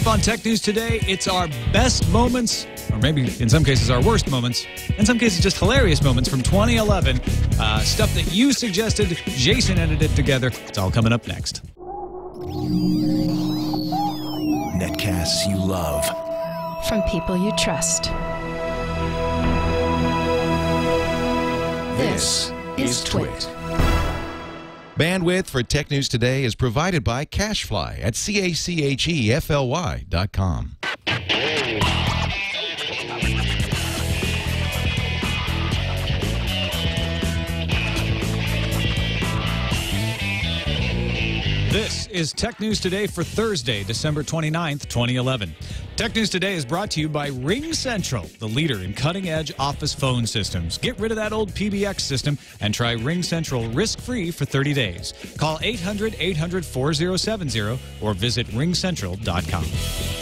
up on Tech News today, it's our best moments, or maybe in some cases our worst moments, in some cases just hilarious moments from 2011. Stuff that you suggested, Jason edited together. It's all coming up next. Netcasts you love. From people you trust. This is TWiT. Bandwidth for Tech News Today is provided by Cachefly at CACHEFLY.com. This is Tech News Today for Thursday, December 29th, 2011. Tech News Today is brought to you by Ring Central, the leader in cutting-edge office phone systems. Get rid of that old PBX system and try Ring Central risk-free for 30 days. Call 800-800-4070 or visit ringcentral.com.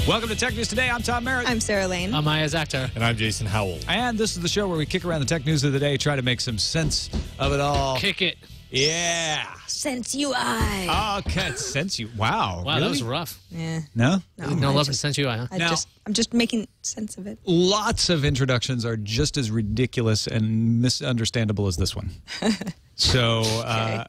Welcome to Tech News Today. I'm Tom Merritt. I'm Sarah Lane. I'm Iyaz Akhtar. And I'm Jason Howell. And this is the show where we kick around the tech news of the day, try to make some sense of it all. Kick it. Yeah. Sense UI. Okay, sense you. Wow. Wow, really? that was rough. Yeah. No? No love for sense UI, huh? I'm just making sense of it. Lots of introductions are just as ridiculous and misunderstandable as this one. So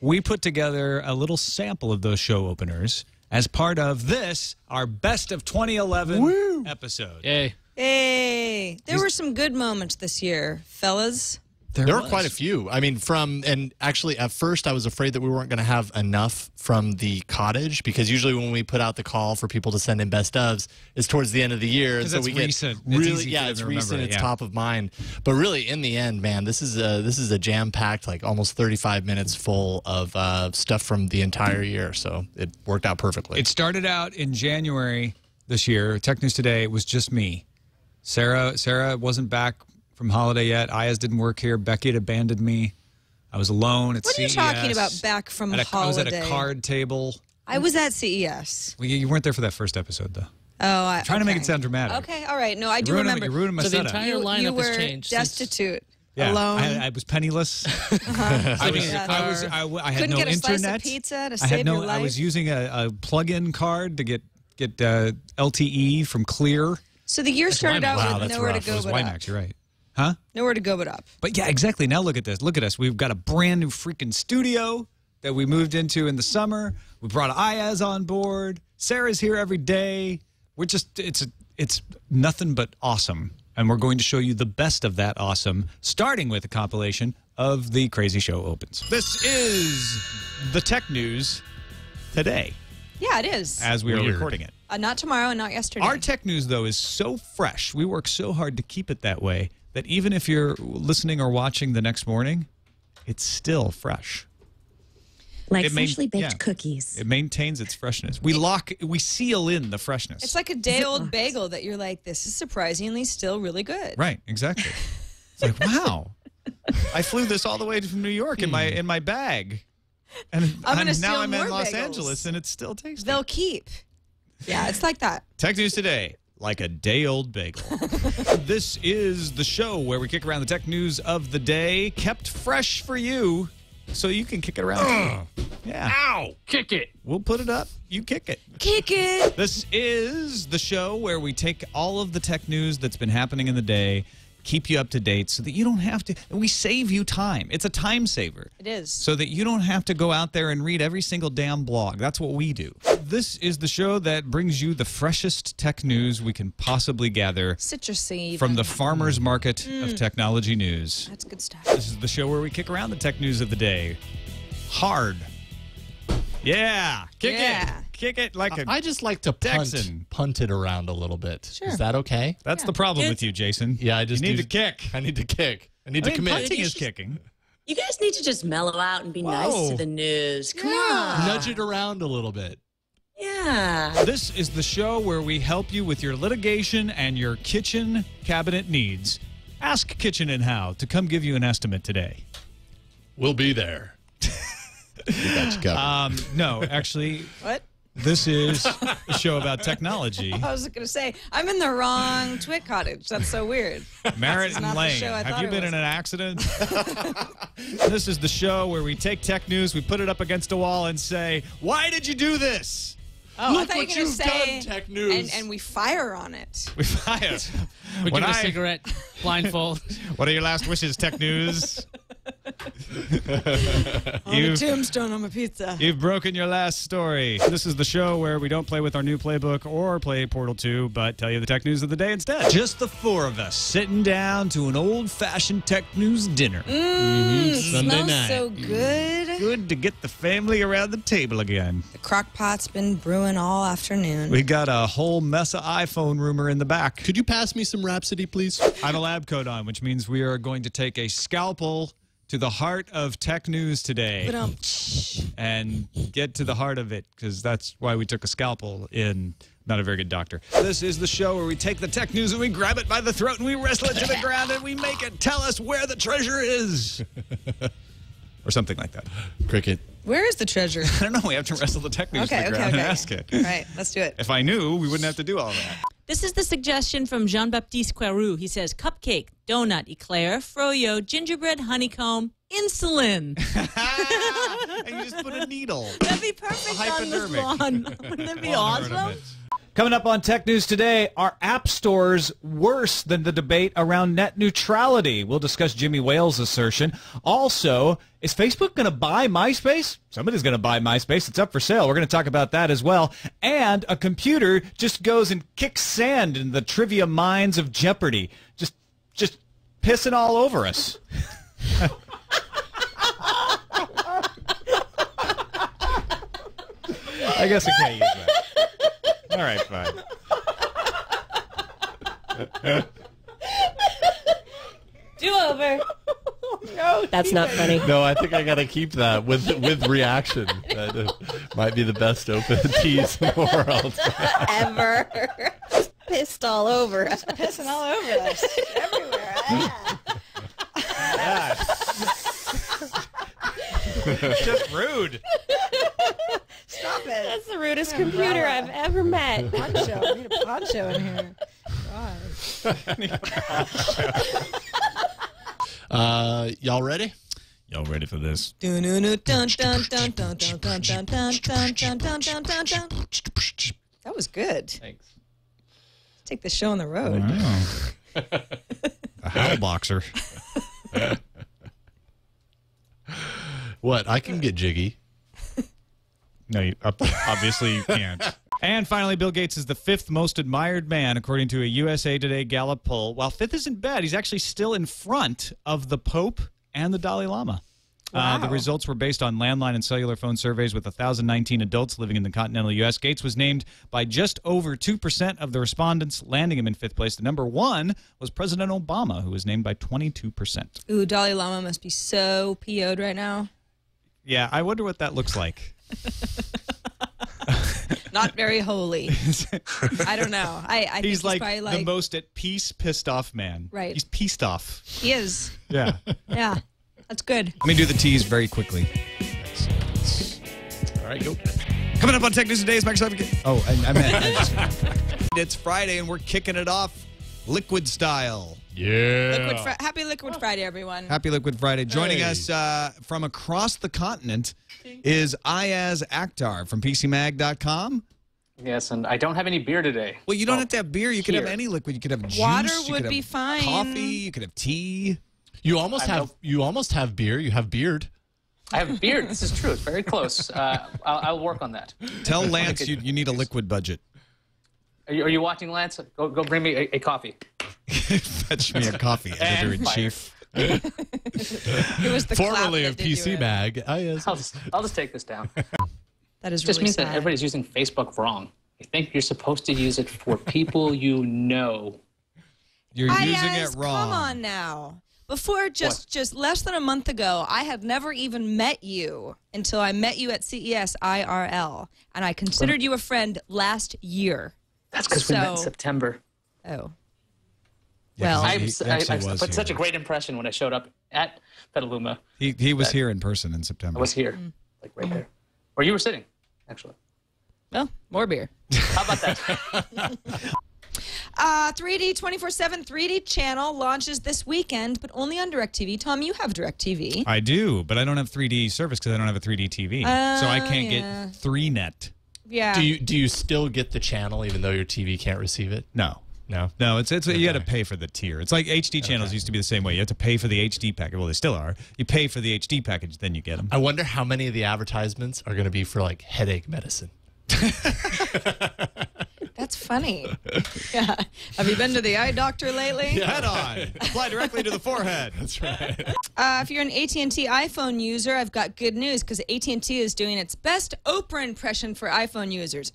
we put together a little sample of those show openers as part of this, our Best of 2011 episode. Yay. Hey, there were some good moments this year, fellas. There were quite a few. I mean, and actually at first I was afraid that we weren't going to have enough from the cottage, because usually when we put out the call for people to send in best ofs, it's towards the end of the year. So we recent. It's really, easy it's recent. It's yeah. top of mind. But really, in the end, man, this is a jam-packed, like almost 35 minutes full of stuff from the entire year. So it worked out perfectly. It started out in January this year. Tech News Today, it was just me. Sarah wasn't back from holiday yet. Iyaz didn't work here. Becky had abandoned me. I was alone at CES. What are you talking about back from holiday? I was at a card table. I was at CES. Well, you weren't there for that first episode, though. Oh, I'm trying to make it sound dramatic. Okay, all right. No, I do remember. You're ruining my So the setup. entire lineup you were has changed. destitute, Yeah, alone. I was penniless. I had Couldn't no get a internet. slice of pizza to I save had no. your life. I was using a plug-in card to get LTE from Clear. So the year started out with that's nowhere rough. to It go was but WiMAX. up. You're right. Huh? Nowhere to go but up. But yeah, exactly. Now look at this. Look at us. We've got a brand new freaking studio that we moved into in the summer. We brought Iyaz on board. Sarah's here every day. We're just it's nothing but awesome. And we're going to show you the best of that awesome, starting with a compilation of the Crazy Show Opens. This is the tech news today Yeah, it is. as we are recording it. Not tomorrow and not yesterday. Our tech news, though, is so fresh. We work so hard to keep it that way that even if you're listening or watching the next morning, it's still fresh. Like freshly baked cookies. It maintains its freshness. We seal in the freshness. It's like a day-old bagel that you're like, this is surprisingly still really good. Right, exactly. It's like, wow. I flew this all the way from New York in my bag. And now I'm in Los Angeles and it's still tasty. They'll keep. Yeah, it's like that. Tech News Today, like a day-old bagel. This is the show where we kick around the tech news of the day, kept fresh for you, so you can kick it around. Yeah. Ow! Kick it. We'll put it up. You kick it. Kick it. This is the show where we take all of the tech news that's been happening in the day, keep you up to date so that you don't have to, and we save you time. It's a time saver. It is. So that you don't have to go out there and read every single damn blog. That's what we do. This is the show that brings you the freshest tech news we can possibly gather Citrusy. from the farmer's market of technology news. That's good stuff. This is the show where we kick around the tech news of the day. Hard. Yeah. Kick it. Kick it like a I just like to punt it around a little bit. Sure. Is that okay? That's the problem with you, Jason. Yeah, I just you need to kick. I need to kick. I need to commit. Punting is kicking. You guys need to just mellow out and be nice to the news. Come on. Nudge it around a little bit. Yeah. This is the show where we help you with your litigation and your kitchen cabinet needs. Ask Kitchen and How to come give you an estimate today. We'll be there. We got you covered. No, actually, What? this is a show about technology. I was going to say, I'm in the wrong TWiT cottage. That's so weird. Merritt and not the Lane, show I have thought you it been was. in an accident? This is the show where we take tech news, we put it up against a wall and say, why did you do this? Oh, Look I thought you what were you've going to say, done, Tech News. and we fire on it. We fire. We When give a I- cigarette, blindfold. What are your last wishes, Tech News? On a tombstone on my pizza. You've broken your last story. This is the show where we don't play with our new playbook or play Portal 2, but tell you the tech news of the day instead. Just the four of us sitting down to an old-fashioned tech news dinner. Sunday Smells night. so good. Good to get the family around the table again. The crock pot's been brewing all afternoon. We got a whole mess of iPhone rumor in the back. Could you pass me some Rhapsody, please? I have a lab coat on, which means we are going to take a scalpel to the heart of tech news today and get to the heart of it, because that's why we took a scalpel in Not a Very Good Doctor. This is the show where we take the tech news and we grab it by the throat and we wrestle it to the ground and we make it tell us where the treasure is. Or something like that. Cricket. Where is the treasure? I don't know. We have to wrestle the tech news to the ground and ask it. All right, let's do it. If I knew, we wouldn't have to do all that. This is the suggestion from Jean-Baptiste Querou. He says, cupcake, donut, eclair, froyo, gingerbread, honeycomb, insulin. And you just put a needle. That'd be perfect on this lawn. Wouldn't that be awesome? Coming up on Tech News today, are app stores worse than the debate around net neutrality? We'll discuss Jimmy Wales' assertion. Also, is Facebook going to buy MySpace? Somebody's going to buy MySpace. It's up for sale. We're going to talk about that as well. And a computer just goes and kicks sand in the trivia mines of Jeopardy. Just pissing all over us. I guess I can't use that. All right, fine. Do over. No, that's not funny. No, I think I got to keep that with reaction. That might be the best open tease in the world. Ever. Pissed all over us. Pissing all over us. Everywhere. Just rude. Stop it. That's the rudest computer I've ever met. Poncho. We need a poncho in here. God. Y'all ready? Y'all ready for this? That was good. Thanks. Take the show on the road. A Howell boxer. What? I can get jiggy. No, obviously you can't. And finally, Bill Gates is the fifth most admired man, according to a USA Today Gallup poll. While fifth isn't bad, he's actually still in front of the Pope and the Dalai Lama. Wow. The results were based on landline and cellular phone surveys with 1,019 adults living in the continental U.S. Gates was named by just over 2% of the respondents, landing him in fifth place. The number one was President Obama, who was named by 22%. Ooh, Dalai Lama must be so PO'd right now. Yeah, I wonder what that looks like. Not very holy. I don't know. I think He's like probably the most at peace, pissed off man. Right. He's peaced off. He is. Yeah. Yeah. That's good. Let me do the tease very quickly. All right, go. Coming up on Tech News Today is Microsoft. Oh, I meant. It's Friday and we're kicking it off liquid style. Yeah. Happy Liquid Friday, everyone. Happy Liquid Friday. Joining us from across the continent is Iyaz Akhtar from PCMag.com. Yes, and I don't have any beer today. Well, you don't have to have beer. You could have here. any liquid. You could have juice. Water you would could be have fine. Coffee. You could have tea. You almost have beer. You have beard. I have beer. This is true. It's very close. I'll work on that. Tell Lance you need a liquid budget. Are you watching, Lance? Go bring me a coffee. Fetch me a coffee, editor-in-chief. It was the Formerly clap of that did PC it. Mag. I'll just take this down. That is It just really means sad. that everybody's using Facebook wrong. I think you're supposed to use it for people you know. You're using Iyaz, it wrong. Come on now. Before just less than a month ago, I had never even met you until I met you at CES IRL, and I considered you a friend last year. That's because we met in So- September. Oh. Yeah, Well- I he actually was put here. such a great impression when I showed up at Petaluma. He was here in person in September. I was here, like right there, where you were sitting, actually. Well, more beer. How about that? 3D 24/7 3D channel launches this weekend, but only on DirecTV. Tom, you have DirecTV. I do, but I don't have 3D service because I don't have a 3D TV. So I can't yeah. get 3net. Yeah. Do you still get the channel even though your TV can't receive it? No. No. It's you got to pay for the tier. It's like HD channels used to be the same way. You have to pay for the HD package. Well, they still are. You pay for the HD package, then you get them. I wonder how many of the advertisements are going to be for like headache medicine. That's funny. Yeah. Have you been to the eye doctor lately? Yeah. Head on. Apply directly to the forehead. That's right. If you're an AT&T iPhone user, I've got good news because AT&T is doing its best Oprah impression for iPhone users,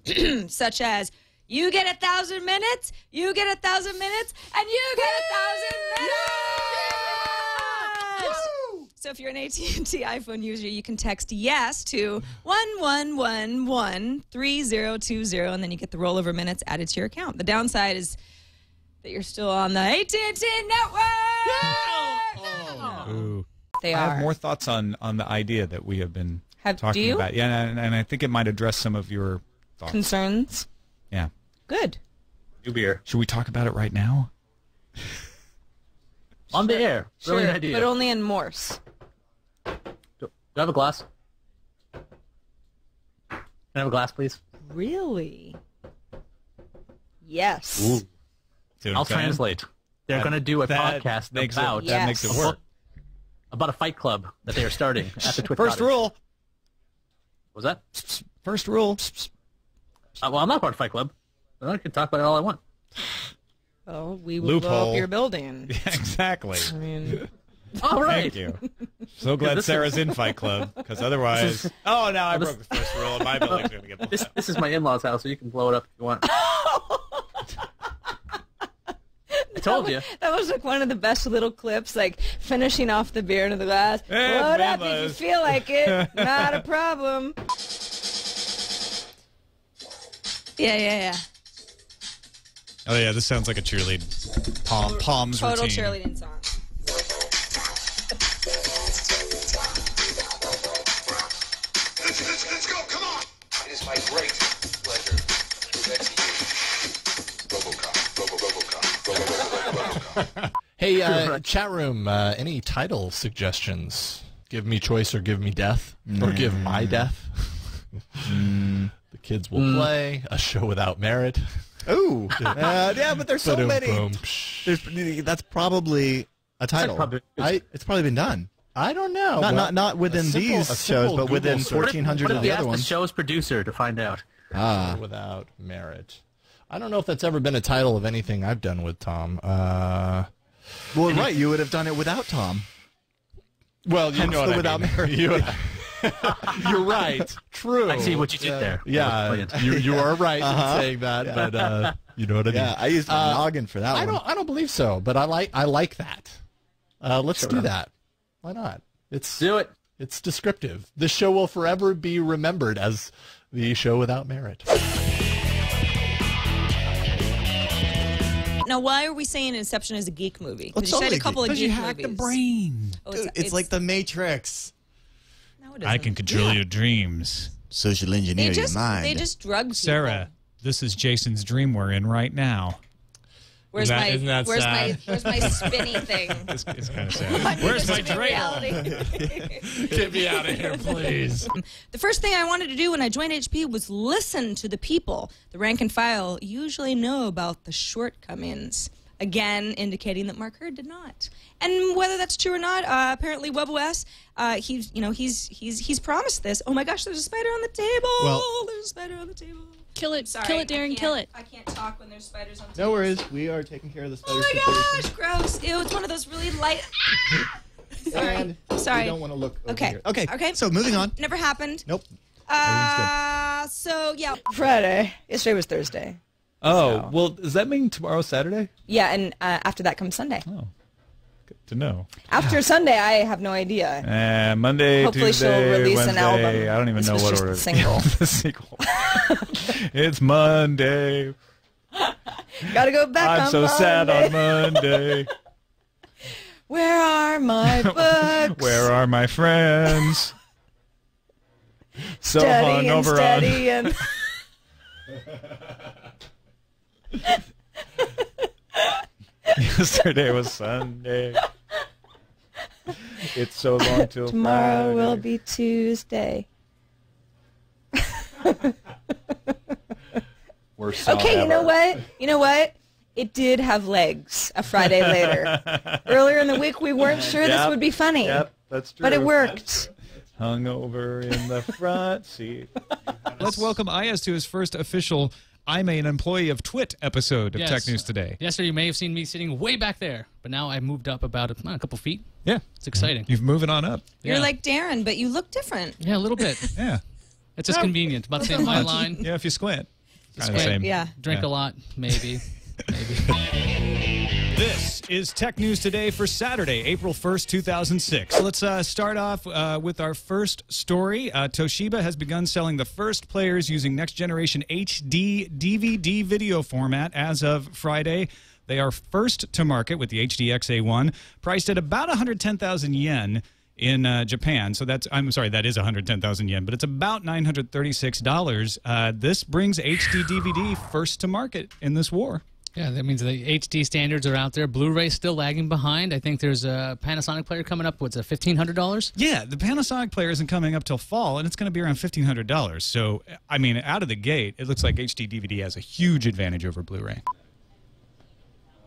such as, you get 1,000 minutes, you get 1,000 minutes, and you get 1,000 minutes! So if you're an AT&T iPhone user, you can text yes to 11113020, and then you get the rollover minutes added to your account. The downside is that you're still on the AT&T network! Ooh. They I are. have more thoughts on the idea that we have been talking do you? about. Yeah, and I think it might address some of your thoughts. Concerns? Yeah. Good. New beer. Should we talk about it right now? On the air. Sure, Brilliant idea. but only in Morse. Do I have a glass? Can I have a glass, please? Really? Yes. Ooh. See what I'll I'm saying? translate. They're going to do a podcast about that makes it work. About a fight club that they are starting at the TWiT First cottage. rule. What was that? First rule. Well, I'm not part of Fight Club. I can talk about it all I want. Well, we will blow up your building. Yeah, exactly. I mean, all right. Thank you. So glad Sarah's in Fight Club, because otherwise... now I broke the first rule, and my building's going to get blown up. This is my in-laws' house, so you can blow it up if you want. I told you. That was like one of the best little clips, like finishing off the beer into the glass. Hey, Blow it up mamas. if you feel like it. Not a problem. Yeah. Oh, yeah, this sounds like a cheerlead palms Total routine. cheerleading song. Let's go, come on! It is my great pleasure to present to you RoboCop. Hey, chat room, any title suggestions? Give me choice or give me death? Or give my death? The kids will play. A show without Merritt. Ooh. Yeah, but there's so many. That's probably a title. It's probably been done. I don't know. Not within these shows, but within 1,400 of the other ones. The show's producer to find out. Without Merritt. I don't know if that's ever been a title of anything I've done with Tom. Well, right, you would have done it without Tom. Well, you know what without I mean. Merritt. You're right. True. I see what you did there. Yeah, you are right in saying that, but you know what I mean. Yeah, I used my noggin for that one. I don't believe so, but I like that. Let's do that. Why not? Do it. It's descriptive. This show will forever be remembered as the show without Merritt. Now, why are we saying Inception is a geek movie? Well, Because you said a couple of geek you movies. hack the brain. Oh, Dude, it's like the Matrix. No, it isn't. I can control your dreams. Social engineer your mind. They just drug people. Sarah, this is Jason's dream we're in right now. Where's Isn't that sad? where's my spinny thing? It's kind of sad. Where's my dreidel? Get me out of here, please. The first thing I wanted to do when I joined HP was listen to the people. The rank and file usually know about the shortcomings. Again, indicating that Mark Hurd did not. And whether that's true or not, apparently WebOS, he's promised this. Oh my gosh, there's a spider on the table. Well, there's a spider on the table. Kill it. Sorry, Kill it, Darren. Kill it. I can't talk when there's spiders on the No table. worries. We are taking care of the spider Oh my situation. gosh, gross. Ew, it's one of those really light. Sorry. And Sorry. We don't want to look over Okay. here. Okay. So moving on. Never happened. Nope. So yeah. Friday. Yesterday was Thursday. Oh, well, does that mean tomorrow's Saturday? Yeah, and after that comes Sunday. Oh, good to know. After Sunday, I have no idea. Monday, Hopefully Tuesday, she'll release Wednesday. an album. I don't even This know was what just order. the single. The sequel. It's Monday. Gotta go back I'm on so Monday. sad on Monday. Where are my books? Where are my friends? So Steady and hungover steady on. and... Yesterday was Sunday. It's so long till Tomorrow Friday. will be Tuesday. Okay, you know what? You know what? It did have legs a Friday later. Earlier in the week, we weren't sure this would be funny. Yep, that's true. But it worked. Hung over in the front seat. Let's welcome Iyaz to his first official I'm an employee of TWiT episode of Tech News Today. Yesterday, you may have seen me sitting way back there, but now I've moved up about a couple feet. Yeah. It's exciting. You're moving on up. You're like Darren, but you look different. Yeah, a little bit. Yeah. It's just convenient. About the same line. line. Yeah, if you squint. Same. Yeah. Drink a lot, maybe. This is Tech News Today for Saturday, April 1st, 2006. Let's start off with our first story. Toshiba has begun selling the first players using next-generation HD DVD video format as of Friday. They are first to market with the HDXA1, priced at about 110,000 yen in Japan. So that is 110,000 yen, but it's about $936. This brings HD DVD first to market in this war. Yeah, that means the HD standards are out there. Blu-ray still lagging behind. I think there's a Panasonic player coming up. What's it, $1,500? Yeah, the Panasonic player isn't coming up till fall, and it's going to be around $1,500. So, I mean, out of the gate, it looks like HD DVD has a huge advantage over Blu-ray.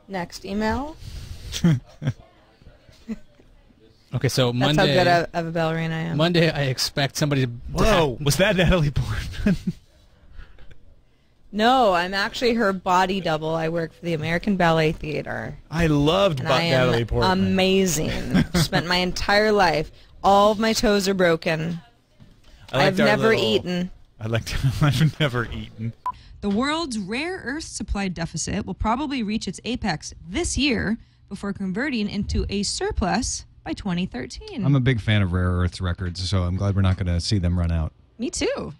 Next email. Okay, so Monday. That's how good of a ballerina I am. Monday, I expect somebody to. Whoa, was that Natalie Portman? No, I'm actually her body double. I work for the American Ballet Theater. I loved Natalie Portman. Amazing. Spent my entire life. All of my toes are broken. I've never eaten. I've never eaten. The world's rare earth supply deficit will probably reach its apex this year before converting into a surplus by 2013. I'm a big fan of rare earths records, so I'm glad we're not going to see them run out. Me too.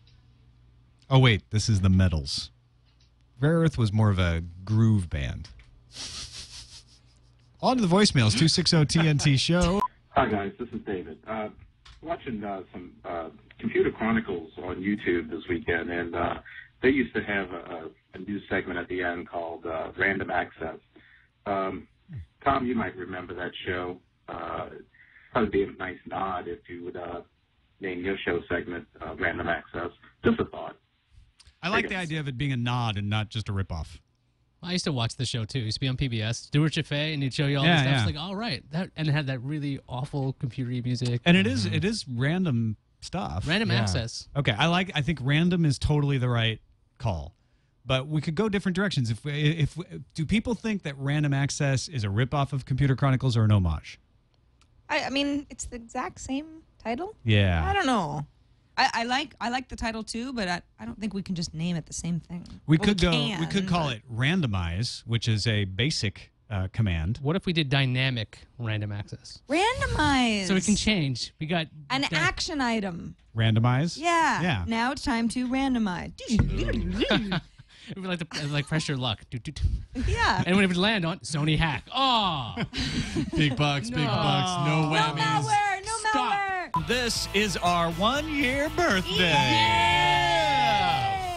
Oh, wait, this is the metals. Rare Earth was more of a groove band. On to the voicemails, 260-TNT show. Hi, guys. This is David. Watching some Computer Chronicles on YouTube this weekend, and they used to have a news segment at the end called Random Access. Tom, you might remember that show. Probably be a nice nod if you would name your show segment Random Access. Just a thought. I like the idea of it being a nod and not just a ripoff. I used to watch the show too. It used to be on PBS. Stuart Chaffee, and he'd show you all this stuff. It's like, all right, and it had that really awful computer-y music. And it is random stuff. Random access. Okay, I think random is totally the right call, but we could go different directions. If do people think that Random Access is a ripoff of Computer Chronicles or an homage? I mean, it's the exact same title. Yeah. I don't know. I like the title too, but I don't think we can just name it the same thing. We could call it randomize, which is a basic command. What if we did dynamic random access? Randomize. So we can change. We got an action item. Randomize? Yeah. Yeah. Now it's time to randomize. It would like press your luck. Yeah. And when it would land on Sony hack. Oh. Big bucks, big bucks, no whammies. No malware, no malware. This is our 1-year birthday. Yeah!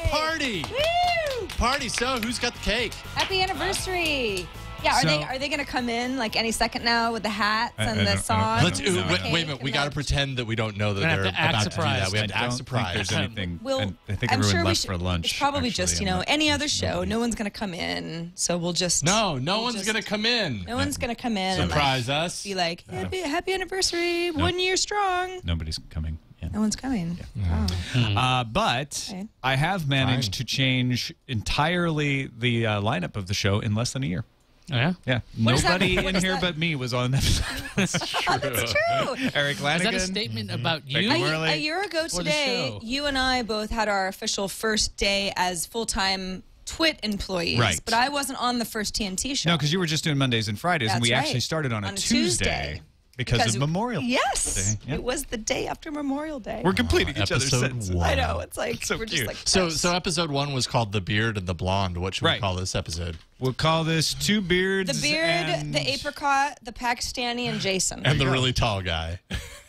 Party! Woo! Party. So, who's got the cake? Happy anniversary. Yeah, are they going to come in like any second now with the hats and the songs? Wait a minute. We got to pretend that we don't know that they're about to do that. We have to act surprised. There's anything. I think I'm everyone sure left for lunch. It's probably just, any other show. No one's going to come in, so we'll just... No one's going to come in. No one's going to come in Surprise and us. Be like, happy anniversary, 1 year strong. Nobody's coming. Yeah. No one's coming. Yeah. Oh. But I have managed to change entirely the lineup of the show in less than a year. Oh, yeah? Yeah. Nobody in here but me was on that episode. That's true. Eric Lanigan. Is that a statement about you? A year ago today, you and I both had our official first day as full-time TWiT employees. Right. But I wasn't on the first TNT show. No, because you were just doing Mondays and Fridays, and we actually started on a Tuesday. Because of Memorial Day. Yes. Yep. It was the day after Memorial Day. We're completing each other's sentences. I know. It's like, so we're cute. just like... So episode 1 was called The Beard and the Blonde. What should we call this episode? We'll call this Two Beards. The beard, the apricot, the Pakistani, and Jason. And the really tall guy.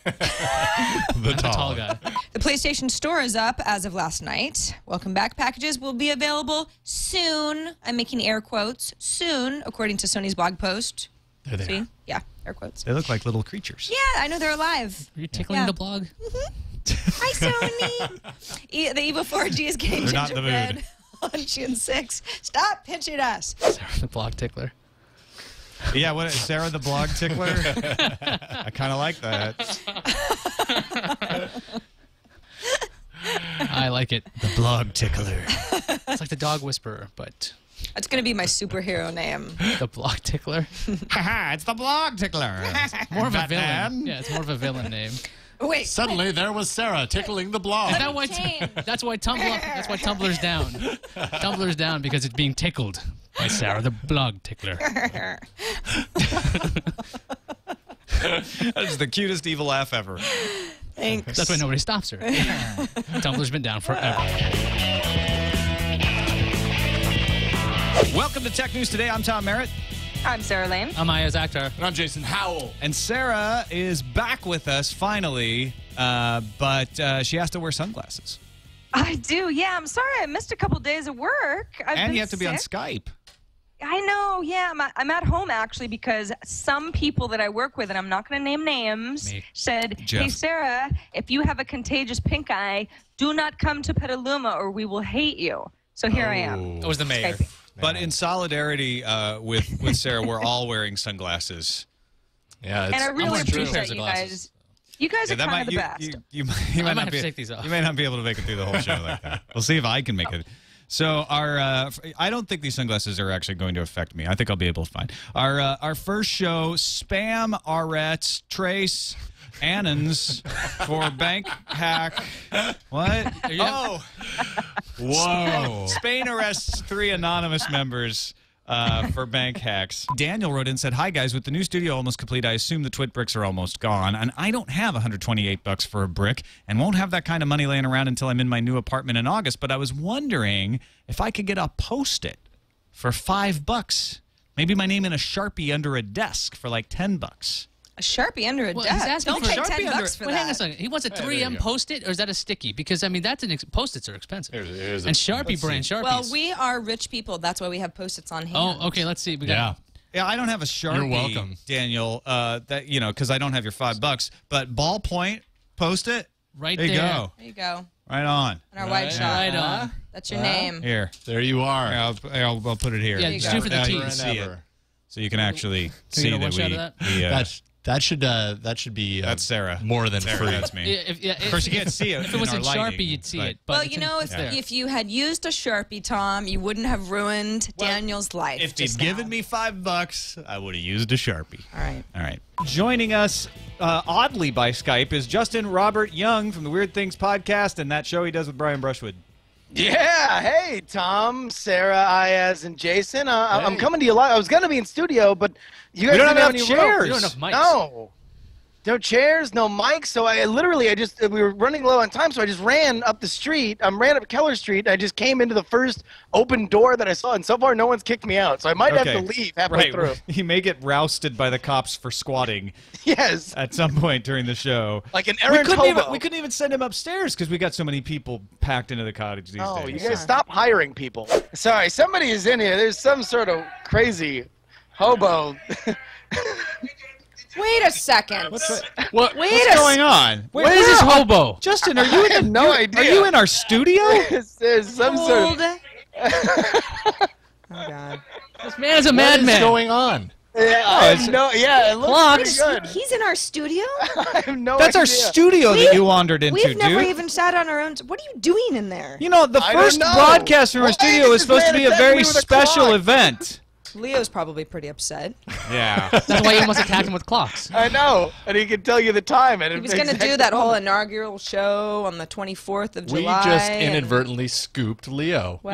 the tall guy. The PlayStation Store is up as of last night. Welcome back packages will be available soon. I'm making air quotes. Soon, according to Sony's blog post. There they are. Yeah, air quotes. They look like little creatures. Yeah, I know they're alive. Are you tickling the blog? Hi, Sony. The Evil 4G is getting They're not in the gingerbread. mood. Punchy and 6. Stop pinching us. Sarah the blog tickler. Yeah, what? Sarah the blog tickler? I kind of like that. I like it. The blog tickler. It's like the dog whisperer, but That's going to be my superhero name. the blog tickler. Haha, it's the blog tickler. More of a Batman. villain. Yeah, it's more of a villain name. Wait. Suddenly there was Sarah tickling the blog. Is that why that's why Tumblr's down. Tumblr's down because it's being tickled by Sarah the blog tickler. That is the cutest evil laugh ever. Thanks. That's why nobody stops her. Tumblr's been down forever. Welcome to Tech News Today. I'm Tom Merritt. I'm Sarah Lane. I'm Iyaz Akhtar. And I'm Jason Howell. And Sarah is back with us finally, but she has to wear sunglasses. I do, yeah. I'm sorry I missed a couple days of work. And you have to be on Skype. I know, yeah. I'm at home, actually, because some people that I work with, and I'm not going to name names, said, Jeff. Hey, Sarah, if you have a contagious pink eye, do not come to Petaluma or we will hate you. So here I am. It was the mayor. Skyping. But in solidarity with Sarah, we're all wearing sunglasses. Yeah, And I really appreciate you guys. You guys are kind of the best. You might not have be, to take these off. You may not be able to make it through the whole show like that. We'll see if I can make it. So I don't think these sunglasses are actually going to affect me. I think I'll be able to find. Our first show, Spam Arrests Trace Annons for bank hack. What? Oh. Whoa. Spain arrests 3 anonymous members for bank hacks. Daniel wrote in and said, "Hi guys, with the new studio almost complete, I assume the TWiT bricks are almost gone, and I don't have $128 for a brick and won't have that kind of money laying around until I'm in my new apartment in August, but I was wondering if I could get a Post-it for $5. Maybe my name in a Sharpie under a desk for like $10. A Sharpie under a Well, desk. he's asking Don't for pay Sharpie $10 for Wait, that. hang on a second. He wants a 3M Post-it, or is that a sticky? Because, I mean, that's Post-its are expensive. Here's And Sharpie brand Sharpies. Well, we are rich people. That's why we have Post-its on hand. Oh, okay. Let's see. We got Yeah, I don't have a Sharpie. You're welcome. Daniel. That because I don't have your $5. But ballpoint Post-it. Right there. You there. go. There you go. Right on. On our white shot. Right on. That's your name. Here. There you are. I'll put it here. Yeah, just do for the Now you tease. can see it. So you can actually Can we see get a that one shot of that? That should be that's Sarah. More than Sarah, free. That's me. Of course, you can't see it. If it was in in our Sharpie, lighting, you'd see but- it. But Well, it's if you had used a Sharpie, Tom, you wouldn't have ruined Daniel's life. If you'd given me $5, I would have used a Sharpie. All right. All right. Joining us oddly by Skype is Justin Robert Young from the Weird Things podcast and that show he does with Brian Brushwood. Yeah, hey, Tom, Sarah, Iyaz, and Jason. I'm coming to you live. I was going to be in studio, but you guys don't didn't have have enough any chairs. room. You don't have mics. No chairs, no mics. So we were running low on time, so I just ran up the street. I ran up Keller Street. I just came into the first open door that I saw, and so far no one's kicked me out. So I might have to leave halfway through. He may get rousted by the cops for squatting. Yes. At some point during the show. Like an errant hobo. We couldn't even send him upstairs because we got so many people packed into the cottage these days. You guys stop hiring people. Sorry, somebody is in here. There's some sort of crazy hobo. Wait a second. What's going on? Where is this hobo? Justin, are you in no idea. Are you in our studio? There's some sort of... Oh, God. This man is a madman. What is going on? Yeah, it looks pretty good. He's in our studio? I have no That's idea. our studio that you wandered into, We've never dude. even sat on our own. What are you doing in there? You know, the first broadcast from our studio was supposed to be a very special event. Leo's probably pretty upset. Yeah. That's why you must attack him with clocks. I know, and he can tell you the time. And He was going to do that whole inaugural show on the 24th of We July. just inadvertently scooped Leo. Wow.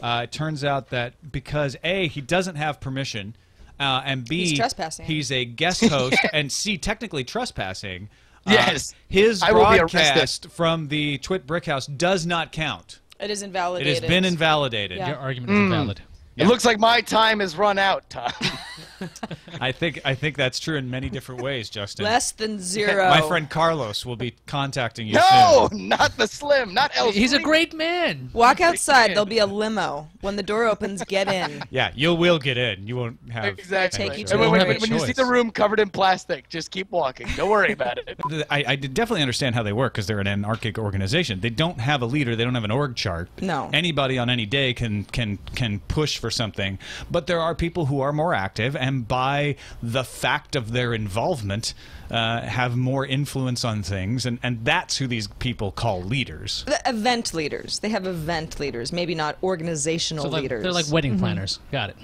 Yeah. It turns out that because A, he doesn't have permission, and B, He's trespassing. he's a guest host, and C, technically trespassing. Yes. His I will be broadcast from the TWiT Brickhouse does not count. It is It invalidated. has been invalidated. Yeah. Your argument is invalid. It looks like my time has run out, Tom. I think that's true in many different ways, Justin. Less than 0. My friend Carlos will be contacting you No, soon. not the Slim, not El. He's a great man. Walk outside. There'll be a limo. When the door opens, get in. Yeah, you will get in. You won't have Exactly. Take you And to when you see the room covered in plastic, just keep walking. Don't worry about it. I definitely understand how they work because they're an anarchic organization. They don't have a leader. They don't have an org chart. No. Anybody on any day can push for something. But there are people who are more active, and by the fact of their involvement, have more influence on things, and that's who these people call leaders. The event leaders. They have event leaders, maybe not organizational leaders. They're like wedding planners. Got it.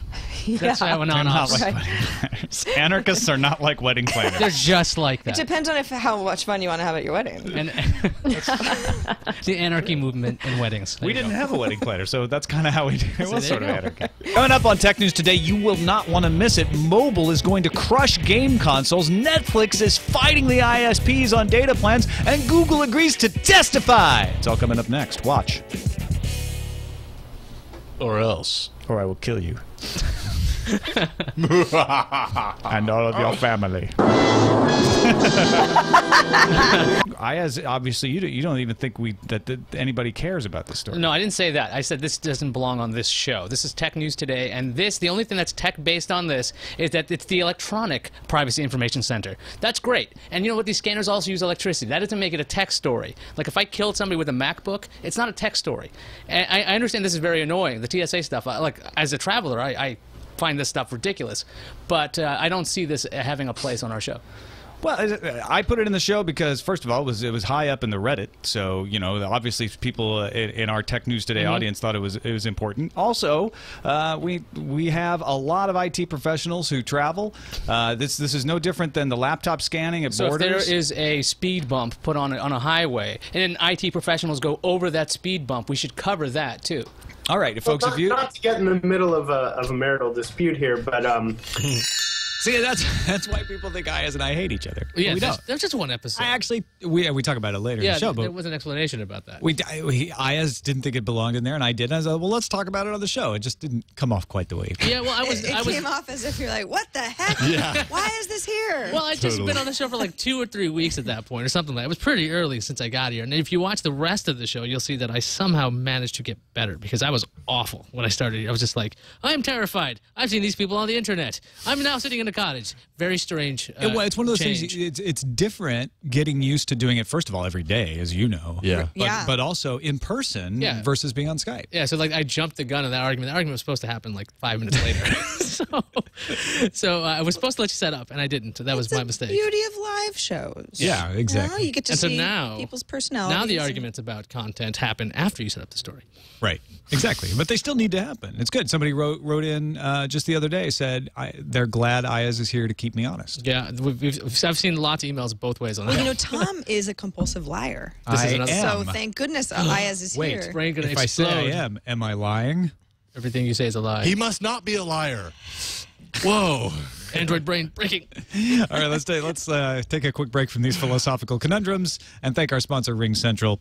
Yeah. That's how an They're not on-offs. like wedding planners. Anarchists are not like wedding planners. They're just like It that. depends on how much fun you want to have at your wedding. And the anarchy movement in weddings. There We you didn't go. have a wedding planner, so that's kind of how we do it. It So was there sort of you go. anarchy. Coming up on Tech News Today, you will not want to miss it. Mobile is going to crush game consoles. Netflix is fighting the ISPs on data plans, and Google agrees to testify. It's all coming up next. Watch. Or else. Or I will kill you. And all of your family. Iyaz, obviously, you don't even think that anybody cares about this story. No, I didn't say that. I said this doesn't belong on this show. This is Tech News Today, and the only thing that's tech-based on this is that it's the Electronic Privacy Information Center. That's great. And you know what? These scanners also use electricity. That doesn't make it a tech story. Like, if I killed somebody with a MacBook, it's not a tech story. And I understand this is very annoying, the TSA stuff. Like, as a traveler, I find this stuff ridiculous. But I don't see this having a place on our show. Well, I put it in the show because, first of all, it was high up in the Reddit. So, obviously people in our Tech News Today audience thought it was important. Also, we have a lot of IT professionals who travel. This is no different than the laptop scanning at borders. So if there is a speed bump put on a highway, and then IT professionals go over that speed bump, we should cover that, too. All right, folks, if you... Not to get in the middle of a marital dispute here, but... See, that's why people think Iyaz and I hate each other. Yeah, we don't. there's just one episode. We talk about it later in the show, there but was an explanation about that. Iyaz didn't think it belonged in there, and I did. And I was like, well, let's talk about it on the show. It just didn't come off quite the way. Yeah, well, It came off as if you're like, what the heck? Yeah. Why is this here? Well, I'd just been on the show for like 2 or 3 weeks at that point, or something like that. It was pretty early since I got here. And if you watch the rest of the show, you'll see that I somehow managed to get better, because I was awful when I started here. I was just like, I'm terrified. I've seen these people on the internet. I'm now sitting in a cottage. Very strange. Well, it's one of those change. things. It's different getting used to doing it, first of all, every day, as you know. Yeah. But also in person versus being on Skype. Yeah, so like I jumped the gun in that argument. The argument was supposed to happen like 5 minutes later. so I was supposed to let you set up, and I didn't. That was my mistake. Beauty of live shows. Yeah, exactly. You get to And so see now, people's personalities. Now the arguments about content happen after you set up the story. Right. Exactly. But they still need to happen. It's good. Somebody wrote in just the other day, said they're glad Iyaz is here to keep me honest. Yeah, I've seen lots of emails both ways on that. Well, Tom is a compulsive liar. I am. So thank goodness Iyaz is Wait, here. Brain gonna if I say I am I lying? Everything you say is a lie. He must not be a liar. Whoa. Android brain breaking. All right, let's take a quick break from these philosophical conundrums and thank our sponsor, Ring Central.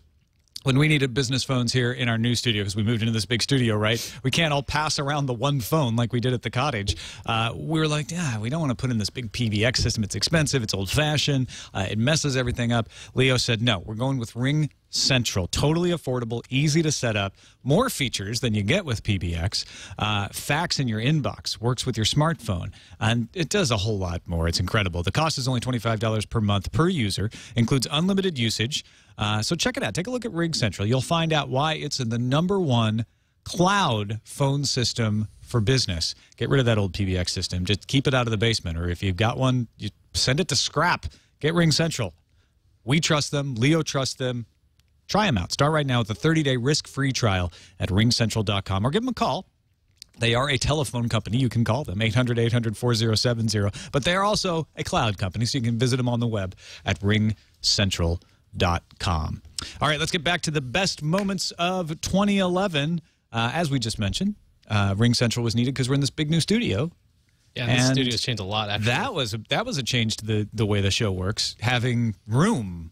When we needed business phones here in our new studio, because we moved into this big studio, right? We can't all pass around the one phone like we did at the cottage. We were like, we don't want to put in this big PBX system. It's expensive. It's old-fashioned. It messes everything up. Leo said, no, we're going with Ring Central. Totally affordable, easy to set up, more features than you get with PBX. Fax in your inbox, works with your smartphone, and it does a whole lot more. It's incredible. The cost is only $25 per month per user, includes unlimited usage. So check it out. Take a look at Ring Central. You'll find out why it's in the #1 cloud phone system for business. Get rid of that old PBX system. Just keep it out of the basement, or if you've got one, you send it to scrap. Get Ring Central. We trust them. Leo trusts them. Try them out. Start right now with a 30-day risk-free trial at ringcentral.com or give them a call. They are a telephone company. You can call them, 800-800-4070. But they are also a cloud company, so you can visit them on the web at ringcentral.com. All right, let's get back to the best moments of 2011. As we just mentioned, Ring Central was needed because we're in this big new studio. Yeah, and the studio's changed a lot, actually. That was a change to the way the show works, having room.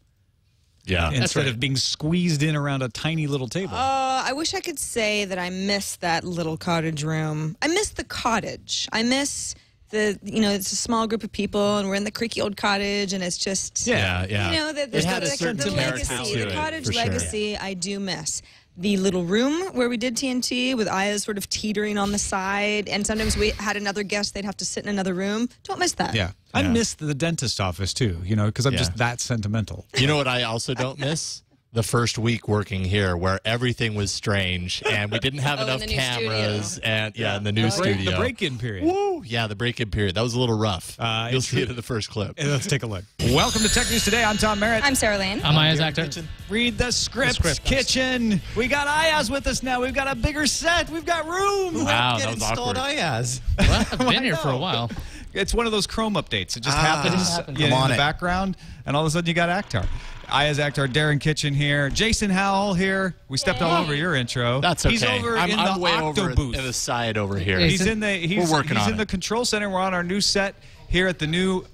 Yeah, instead of being squeezed in around a tiny little table. I wish I could say that I miss that little cottage room. I miss the cottage. I miss it's a small group of people, and we're in the creaky old cottage, and it's just yeah. It had a certain legacy, to the it, cottage for sure. legacy. I do miss the little room where we did TNT with Iyaz sort of teetering on the side, and sometimes we had another guest; they'd have to sit in another room. Don't miss that. Yeah. I miss the dentist office too, because I'm just that sentimental. You know what I also don't miss? The first week working here, where everything was strange and we didn't have enough cameras, and in the new studio, the break-in period. Woo! Yeah, the break-in period. That was a little rough. You'll see it in the first clip. Let's take a look. Welcome to Tech News Today. I'm Tom Merritt. I'm Sarah Lane. I'm Iyaz Akhtar. Read the script, kitchen. We got Iyaz with us now. We've got a bigger set. We've got room. Wow, Get that was installed awkward. Iyaz. Well, I've been here for a while. It's one of those Chrome updates. It just happens in the background, and all of a sudden you got Akhtar. Iyaz Akhtar, Darren Kitchen here, Jason Howell here. We stepped all over your intro. That's okay. He's over in I'm the way Octo over booth. in the side over here. We're working on the control center. We're on our new set here at the new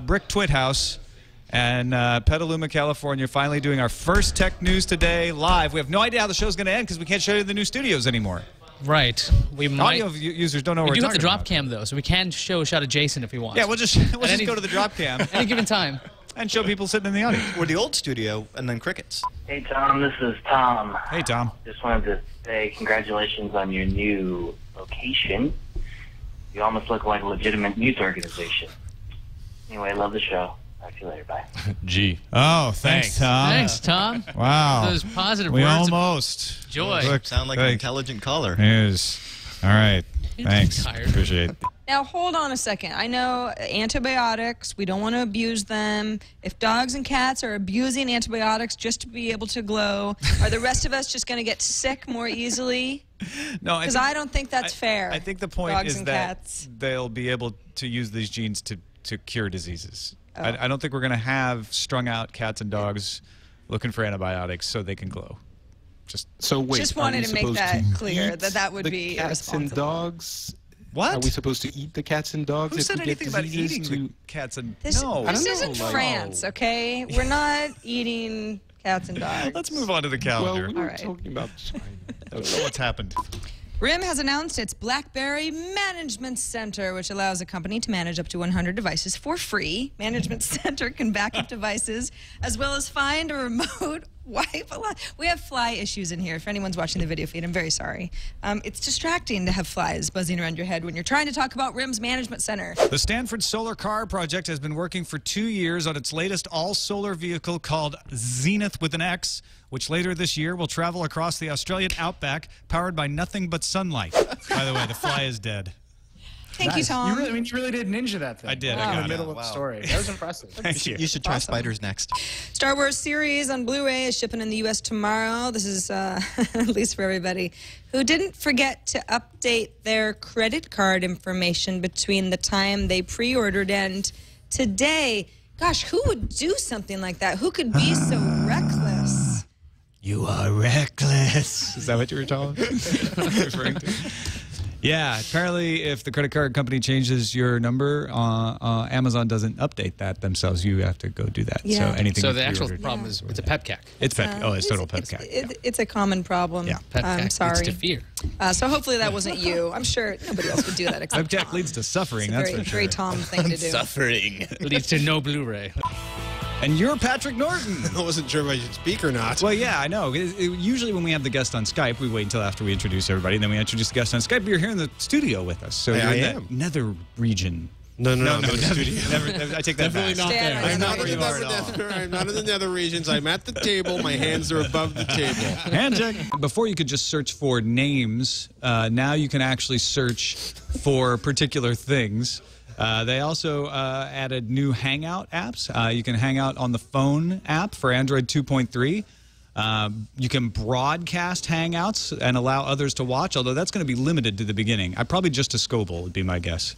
Brick TWiT house in Petaluma, California. Finally doing our first Tech News Today live. We have no idea how the show's going to end because we can't show you the new studios anymore. Right. We might. Audio users don't know what we we're do have the talking drop about. cam though, so we can show a shot of Jason if we want. Yeah, we'll just go to the drop cam any given time and show people sitting in the audience. We're the old studio, and then crickets. Hey, Tom, this is Tom. Hey, Tom. Just wanted to say congratulations on your new location. You almost look like a legitimate news organization. Anyway, love the show. Talk to you later. Bye. Gee. Oh, thanks, Tom. Thanks, Tom. Wow. Those positive we words. almost. Joy. Sound like an intelligent caller. News. All right. Thanks. Tired. Appreciate it. Now, hold on a second. I know antibiotics, we don't want to abuse them. If dogs and cats are abusing antibiotics just to be able to glow, are the rest of us just going to get sick more easily? No, Because I don't think that's fair. I think the point dogs is and that cats. they'll be able to use these genes to cure diseases. Oh. I don't think we're going to have strung out cats and dogs looking for antibiotics so they can glow. Just wanted to make that clear that would be cats and dogs. What? Are we supposed to eat the cats and dogs? Who if said we get anything about diseases eating the cats and This, no? this isn't France, okay? We're not eating cats and dogs. Let's move on to the calendar. Well, we were All right. talking about China. I don't know what's happened. RIM has announced its BlackBerry Management Center, which allows a company to manage up to 100 devices for free. Management Center can back up devices as well as find a remote wipe a lot. We have fly issues in here. If anyone's watching the video feed, I'm very sorry. It's distracting to have flies buzzing around your head when you're trying to talk about RIM's Management Center. The Stanford Solar Car Project has been working for 2 years on its latest all-solar vehicle called Zenith with an X, which later this year will travel across the Australian outback powered by nothing but sunlight. By the way, the fly is dead. Thank you, Tom. You really did ninja that thing. I did. Wow. I got In the it. middle of the story. That was impressive. Thank you. You should try spiders next. Star Wars series on Blu-ray is shipping in the U.S. tomorrow. This is at least for everybody who didn't forget to update their credit card information between the time they pre-ordered and today. Gosh, who would do something like that? Who could be so reckless? You are reckless. Is that what you were referring to? Yeah, apparently if the credit card company changes your number, Amazon doesn't update that themselves. You have to go do that. Yeah. So anything. So you the actual pre-ordered- problem is it's a pepcac. It's pep. Oh, it's total pepcac. It's a common problem. Yeah. I'm Pepcac sorry. leads to fear. So hopefully that wasn't you. I'm sure nobody else would do that except Pepcac Tom. leads to suffering. It's a That's very, for sure. very Tom thing to do. Suffering. Leads to no Blu-ray. And you're Patrick Norton. I wasn't sure if I should speak or not. Well, yeah, I know. Usually when we have the guest on Skype, we wait until after we introduce everybody, and then we introduce the guest on Skype. But you're here in the studio with us, so I you're in am. the nether region. No, never, studio. never, I take that Definitely back. not Stay there. out of I'm the not, nether in the regions. nether, I'm not in the nether regions. I'm at the table. My hands are above the table. Hand check. Before you could just search for names, now you can actually search for particular things. They also added new Hangout apps. You can hang out on the phone app for Android 2.3. You can broadcast Hangouts and allow others to watch, although that's going to be limited to the beginning. Probably just to Scoble would be my guess.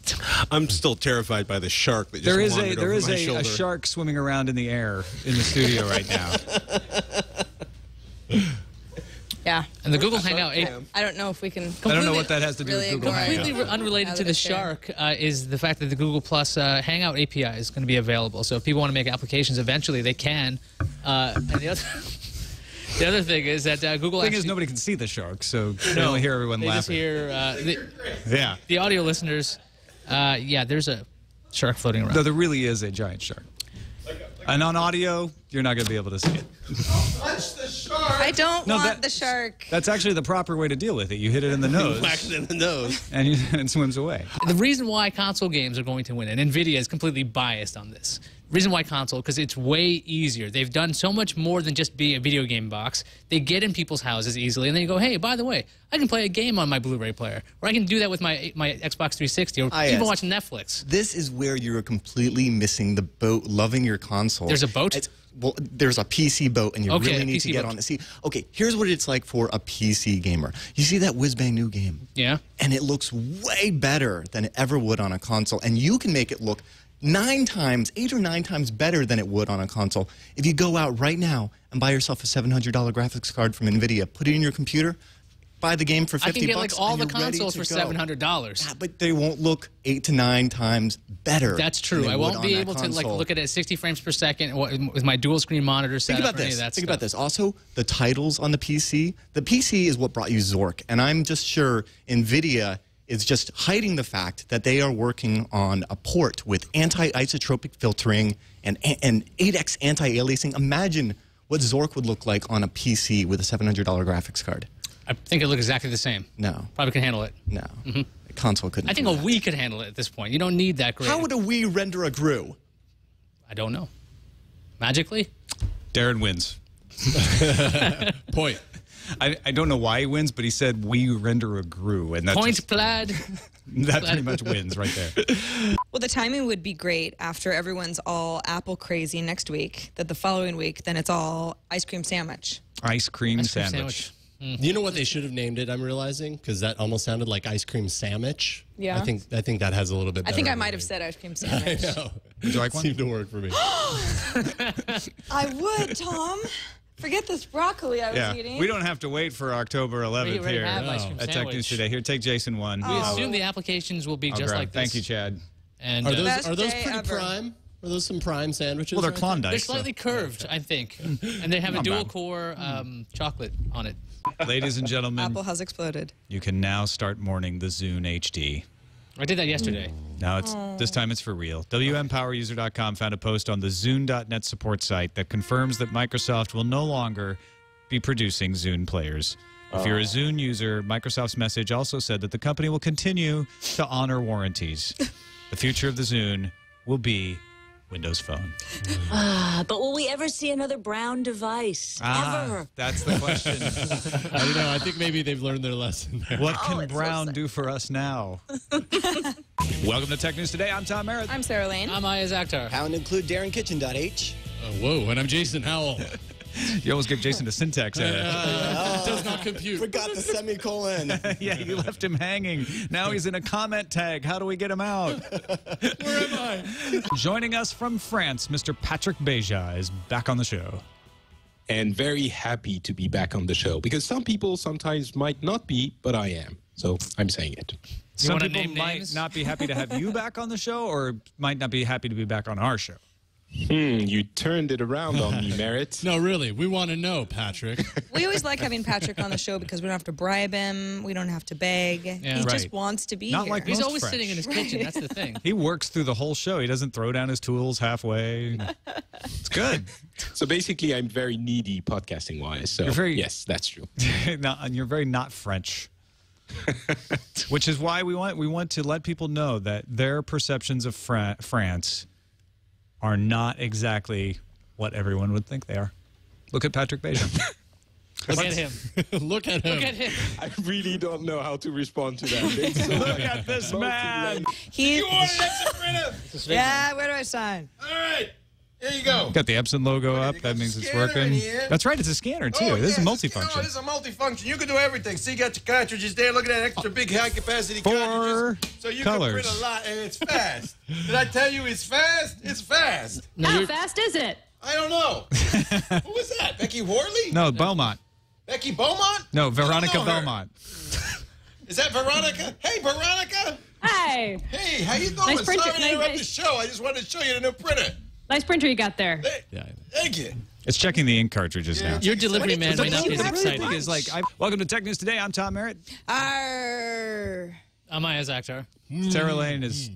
I'm still terrified by the shark that just There is wandered there over is my a shoulder. shark swimming around in the air in the studio right now. Yeah. And the Google Hangout I don't know if we can. I don't know what that has to do really with Google ignore it. Hangout. completely unrelated Now to that the it's there. shark is the fact that the Google Plus Hangout API is going to be available. So if people want to make applications, eventually they can. And the other thing is that Google The thing actually... is, nobody can see the shark, so they only hear everyone they laughing. just hear Yeah. the audio listeners Yeah, there's a shark floating around. Though there really is a giant shark. And on audio, you're not going to be able to see it. Punch the shark. I don't want the shark. That's actually the proper way to deal with it. You hit it in the nose. Whack it in the nose. And it swims away. The reason why console games are going to win, and NVIDIA is completely biased on this. The reason why console, because it's way easier. They've done so much more than just be a video game box. They get in people's houses easily, and then you go, hey, by the way, I can play a game on my Blu-ray player, or I can do that with my Xbox 360, or even watch Netflix. This is where you're completely missing the boat, loving your console. There's a boat? Well, there's a PC boat, and you really need to get on it. See, okay, here's what it's like for a PC gamer. You see that whiz-bang new game? Yeah. And it looks way better than it ever would on a console, and you can make it look 8 or 9 times better than it would on a console. If you go out right now and buy yourself a $700 graphics card from NVIDIA, put it in your computer, buy the game for $50. I can get like all the consoles for $700. Yeah, but they won't look 8 to 9 times better. That's true. I won't be able to like look at it at 60 frames per second with my dual screen monitor set Think up. about this. Think Think about this. Also, the titles on the PC. The PC is what brought you Zork, and I'm just sure NVIDIA is just hiding the fact that they are working on a port with anti-isotropic filtering and 8x anti-aliasing. Imagine what Zork would look like on a PC with a $700 graphics card. I think it looks exactly the same. No. Probably can handle it. No. The console couldn't. I think a Wii could handle it at this point. You don't need that great. How would a Wii render a GRU? I don't know. Magically? Darren wins. Point. I don't know why he wins, but he said we render a GRU, and that's Point plaid. That pretty much wins right there. Well, the timing would be great after everyone's all Apple crazy next week. That the following week, then it's all ice cream sandwich. Ice cream sandwich. You know what they should have named it, I'm realizing? Because that almost sounded like ice cream sandwich. Yeah. I think that has a little bit better. I think I might have said ice cream sandwich. I know. Would you like one? Seemed to work for me. I would, Tom. Forget this broccoli I was eating. We don't have to wait for October 11th here at Tech News Today. Here, take Jason one. We assume the applications will be just like this. Thank you, Chad. And are those pretty prime? Are those some prime sandwiches? Well, they're Klondike. They're slightly curved, I think, and they have a dual core chocolate on it. Ladies and gentlemen, Apple has exploded. You can now start mourning the Zune HD. I did that yesterday. Now this time it's for real. WMPowerUser.com found a post on the Zune.net support site that confirms that Microsoft will no longer be producing Zune players. If you're a Zune user, Microsoft's message also said that the company will continue to honor warranties. The future of the Zune will be Windows Phone. But will we ever see another brown device? Ever? That's the question. I don't know. I think maybe they've learned their lesson there. What can Brown do for us now? Welcome to Tech News Today. I'm Tom Merritt. I'm Sarah Lane. I'm Iyaz Akhtar. Pound include Darren Kitchen.h. Whoa, and I'm Jason Howell. You almost gave Jason a syntax edit. It does not compute. Forgot the semicolon. Yeah, you left him hanging. Now he's in a comment tag. How do we get him out? Where am I? Joining us from France, Mr. Patrick Beja is back on the show. And very happy to be back on the show because some people sometimes might not be, but I am. So I'm saying it. Some people might not be happy to have you back on the show or might not be happy to be back on our show. You turned it around on me, Merritt. No, really. We want to know, Patrick. We always like having Patrick on the show because we don't have to bribe him. We don't have to beg. Yeah. He Right. just wants to be Not here. like He's most always French. sitting in his kitchen. That's the thing. He works through the whole show. He doesn't throw down his tools halfway. It's good. So basically, I'm very needy podcasting-wise. So You're very- yes, that's true. No, and you're very not French. Which is why we want to let people know that their perceptions of France are not exactly what everyone would think they are. Look at Patrick Beja. Look at him. Look at him. Look at him. I really don't know how to respond to that. It's so Look at this man. He's... extra printer. Yeah, where do I sign? All right. Here you go. Got the Epson logo up. That means it's working. That's right. It's a scanner, too. Oh, This is yes, multifunction. This is a multifunction. You can do everything. See, you got your cartridges there. Look at that extra big high-capacity cartridges. So you colors. can print a lot, and it's fast. Did I tell you it's fast? It's fast. How fast is it? I don't know. Who was that? Becky Worley? No, Belmont. Becky Beaumont? No, Veronica I don't know her. Belmont. Is that Veronica? Hey, Veronica. Hey. Hey, how you doing? Nice printer. Sorry to interrupt the show. I just wanted to show you the new printer. Nice printer you got there. Thank you. It's checking the ink cartridges now. Your delivery man might not be as excited. Welcome to Tech News Today. I'm Tom Merritt. Arr. I'm Iyaz Akhtar. Sarah Lane is.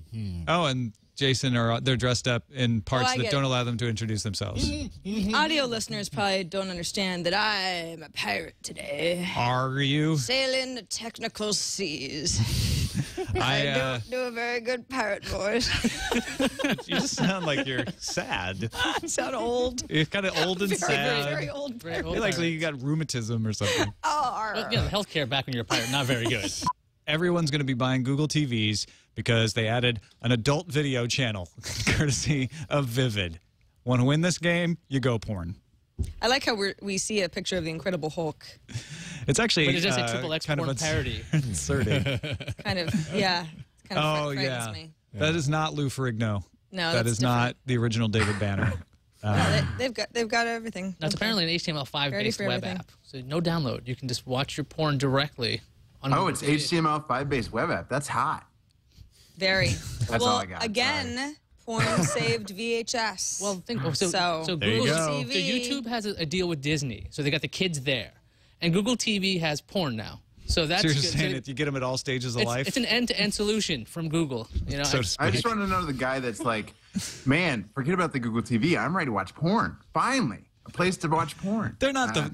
Oh, and Jason they're dressed up in parts that don't allow them to introduce themselves. Audio listeners probably don't understand that I'm a pirate today. Are you? Sailing the technical seas. I don't do a very good pirate voice. You just sound like you're sad. I sound old. You're kind of old and sad. Very old pirate. I feel like you got rheumatism or something. Well, yeah, the healthcare back when you're a pirate, not very good. Everyone's going to be buying Google TVs because they added an adult video channel, courtesy of Vivid. Want to win this game? You go porn. I like how we see a picture of the Incredible Hulk. It's actually But it is a triple X kind porn of parody. inserting. Kind of, yeah. Kind of frightens me. That is not Lou Ferrigno. No, that that's is not the original David Banner. They've got everything. That's apparently an HTML5 based web everything. app. So no download. You can just watch your porn directly. Oh, it's HTML5 based web app. That's hot. Very. That's all I got. Again, porn saved VHS. Well, so There you Google go. TV. So YouTube has a deal with Disney, so they got the kids there, and Google TV has porn now. So that's So you're good. saying that you get them at all stages of life? It's an end-to-end solution from Google. You know, So to I just want to know the guy that's like, man, forget about the Google TV. I'm ready to watch porn. Finally, a place to watch porn. They're not the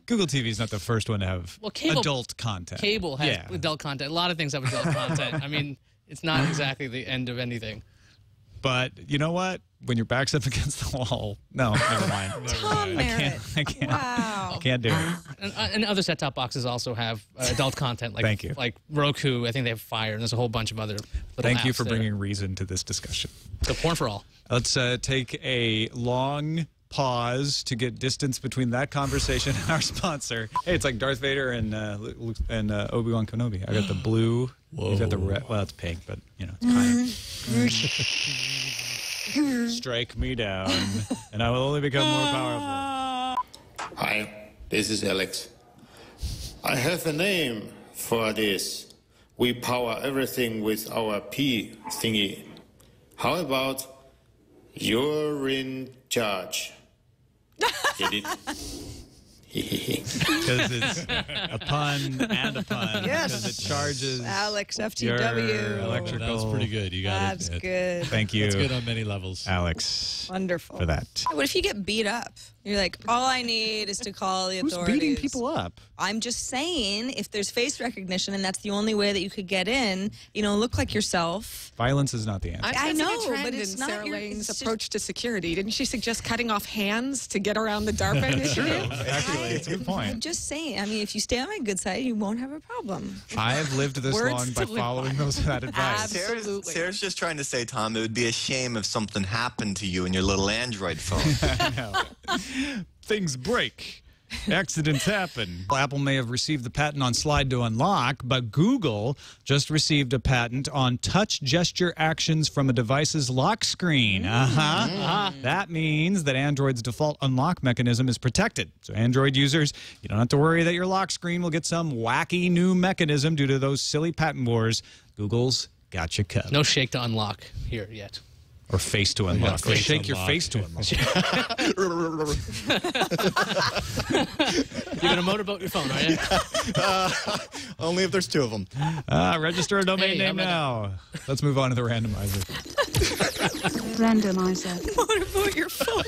Google TV is not the first one to have cable, adult content. Cable has adult content. A lot of things have adult content. I mean, it's not exactly the end of anything. But you know what? When your back's up against the wall, no, never mind. Tom Merritt. I can't. Wow. I can't do it. And other set-top boxes also have adult content. Like, Thank you. Like Roku, I think they have Fire, and there's a whole bunch of other little Thank you apps for there. bringing reason to this discussion. So porn for all. Let's take a long pause to get distance between that conversation and our sponsor. Hey, it's like Darth Vader and Obi-Wan Kenobi. I got the blue. You've got the red. Well, it's pink, but you know, it's kind of. Strike me down, and I will only become more powerful. Hi, this is Alex. I have a name for this. We power everything with our P thingy. How about you're in charge? Get it? Because it's a pun and a pun. Yes. Because it charges Alex, your FTW. electrical. That was pretty good. You got That's it. good. Thank you. That's good on many levels. Alex. Wonderful. For that. What if you get beat up? You're like, all I need is to call the Who's authorities. beating people up? I'm just saying, if there's face recognition and that's the only way that you could get in, you know, look like yourself. Violence is not the answer. I know, a trend but it's in not Sarah your- Lane's it's just- approach to security. Didn't she suggest cutting off hands to get around the DARPA initiative? Actually, it's a good I'm point. just saying, I mean, if you stay on my good side, you won't have a problem. I have lived this Words long to by live following that advice. Sarah's just trying to say, Tom, it would be a shame if something happened to you in your little Android phone. Things break. Accidents happen. Apple may have received the patent on slide to unlock, but Google just received a patent on touch gesture actions from a device's lock screen. That means that Android's default unlock mechanism is protected. So Android users, you don't have to worry that your lock screen will get some wacky new mechanism due to those silly patent wars. Google's got you covered. No shake to unlock here yet. Or face to unlock. Or shake your face to unlock. You're going to motorboat your phone, are you? Only if there's two of them. Register a domain name now. Let's move on to the randomizer. Randomizer. Motorboat your phone.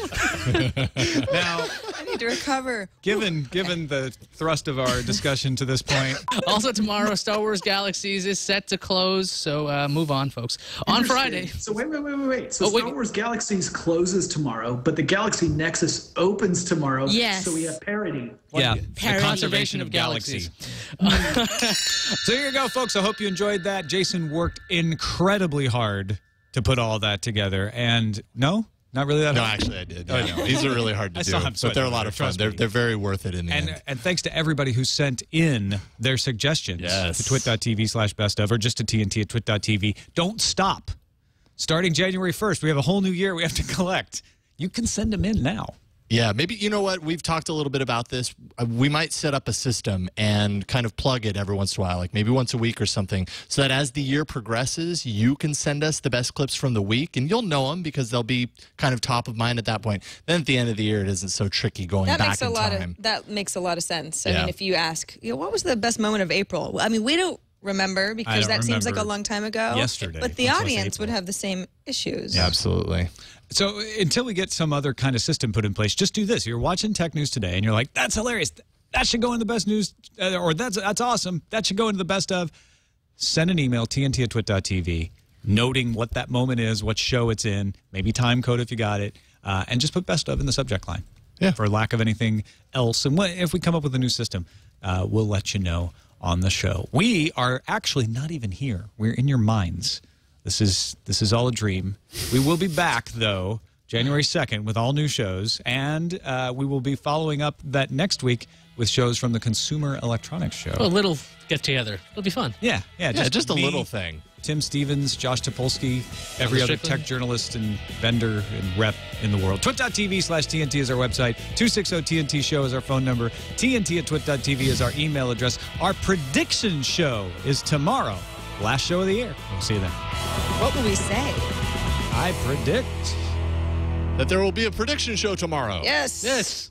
Now, I need to recover. given the thrust of our discussion to this point, Also tomorrow, Star Wars Galaxies is set to close, so move on, folks. On Friday. So wait. So Star Wars Galaxies closes tomorro, but the Galaxy Nexus opens tomorrow. Yes. So we have parity. yeah, the Parody. conservation of galaxy. So here you go, folks. I hope you enjoyed that. Jason worked incredibly hard to put all that together, and no, not really that No, hard. actually, I did. Oh, Yeah. no. These are really hard to I do, saw him but sweating they're a over lot there, of fun. trust They're me. very worth it in the end. And thanks to everybody who sent in their suggestions to twit.tv/bestof or just to TNT at twit.tv. Don't stop. Starting January 1st, we have a whole new year we have to collect. You can send them in now. Yeah, maybe, you know what, we've talked a little bit about this. We might set up a system and kind of plug it every once in a while, like maybe once a week or something, so that as the year progresses, you can send us the best clips from the week, and you'll know them because they'll be kind of top of mind at that point. Then at the end of the year, it isn't so tricky going That back makes in time. that makes a lot of sense. I Yeah. mean, if you ask, what was the best moment of April? I mean, we don't remember? Because that seems like a long time ago. Yesterday. But the audience would have the same issues. Yeah, absolutely. So until we get some other kind of system put in place, just do this. You're watching Tech News Today, and you're like, that's hilarious. That should go in the best news, or that's awesome. That should go into the best of. Send an email, tnt@twit.tv, noting what that moment is, what show it's in, maybe time code if you got it, and just put best of in the subject line. Yeah. For lack of anything else. And if we come up with a new system, we'll let you know on the show. We are actually not even here. We're in your minds. This is all a dream. We will be back, though, January 2nd with all new shows, and we will be following up that next week with shows from the Consumer Electronics Show. A little get-together. It'll be fun. Yeah, just a me, little thing. Tim Stevens, Josh Topolsky, every other tech journalist and vendor and rep in the world. Twit.tv/TNT is our website. 260-TNT show is our phone number. TNT@twit.tv is our email address. Our prediction show is tomorrow. Last show of the year. We'll see you then. What will we say? I predict that there will be a prediction show tomorrow. Yes. Yes.